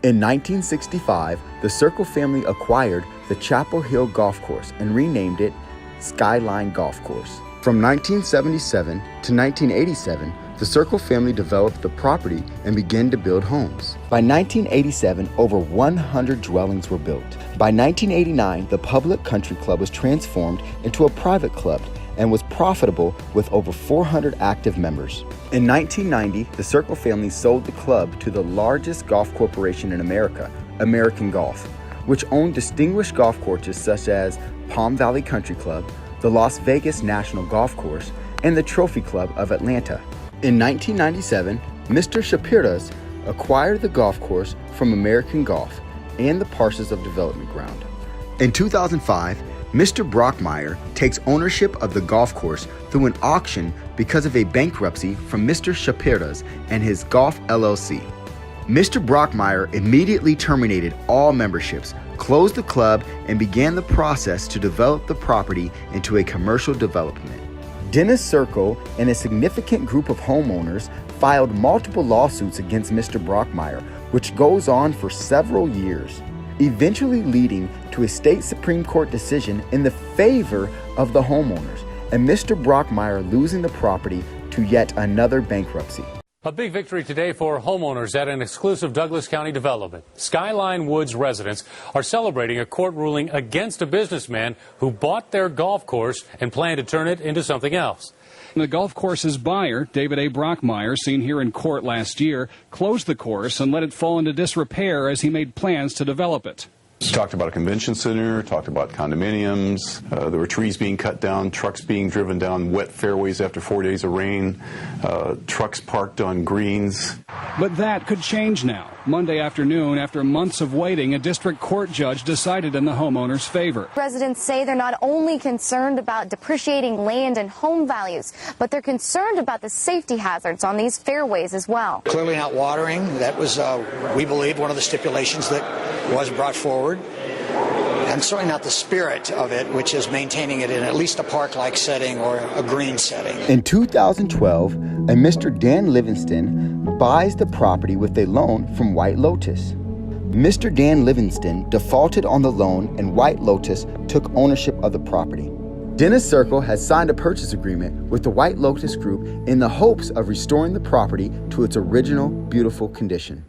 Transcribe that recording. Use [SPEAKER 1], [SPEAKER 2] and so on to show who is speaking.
[SPEAKER 1] In 1965, the Circle family acquired the Chapel Hill Golf Course and renamed it Skyline Golf Course. From 1977 to 1987, the Circle family developed the property and began to build homes. By 1987, over 100 dwellings were built. By 1989, the public country club was transformed into a private club and was profitable with over 400 active members. In 1990, the Circle family sold the club to the largest golf corporation in America, American Golf, which owned distinguished golf courses such as Palm Valley Country Club, the Las Vegas National Golf Course, and the Trophy Club of Atlanta. In 1997, Mr. Shapiras acquired the golf course from American Golf and the parcels of development ground. In 2005, Mr. Brockmeyer takes ownership of the golf course through an auction because of a bankruptcy from Mr. Shapiras and his Golf LLC. Mr. Brockmeyer immediately terminated all memberships, closed the club, and began the process to develop the property into a commercial development. Dennis Circle and a significant group of homeowners filed multiple lawsuits against Mr. Brockmeyer, which goes on for several years, eventually leading to a state Supreme Court decision in the favor of the homeowners, and Mr. Brockmeyer losing the property to yet another bankruptcy.
[SPEAKER 2] A big victory today for homeowners at an exclusive Douglas County development. Skyline Woods residents are celebrating a court ruling against a businessman who bought their golf course and planned to turn it into something else.
[SPEAKER 3] The golf course's buyer, David A. Brockmeyer, seen here in court last year, closed the course and let it fall into disrepair as he made plans to develop it.
[SPEAKER 4] Talked about a convention center, talked about condominiums, there were trees being cut down, trucks being driven down wet fairways after 4 days of rain, trucks parked on greens.
[SPEAKER 3] But that could change now. Monday afternoon, after months of waiting, a district court judge decided in the homeowner's favor.
[SPEAKER 5] Residents say they're not only concerned about depreciating land and home values, but they're concerned about the safety hazards on these fairways as well.
[SPEAKER 6] Clearly not watering. That was, we believe, one of the stipulations that was brought forward. And certainly not the spirit of it, which is maintaining it in at least a park-like setting or a green setting.
[SPEAKER 1] In 2012, a Mr. Dan Livingston buys the property with a loan from White Lotus. Mr. Dan Livingston defaulted on the loan and White Lotus took ownership of the property. Dennis Circle has signed a purchase agreement with the White Lotus Group in the hopes of restoring the property to its original beautiful condition.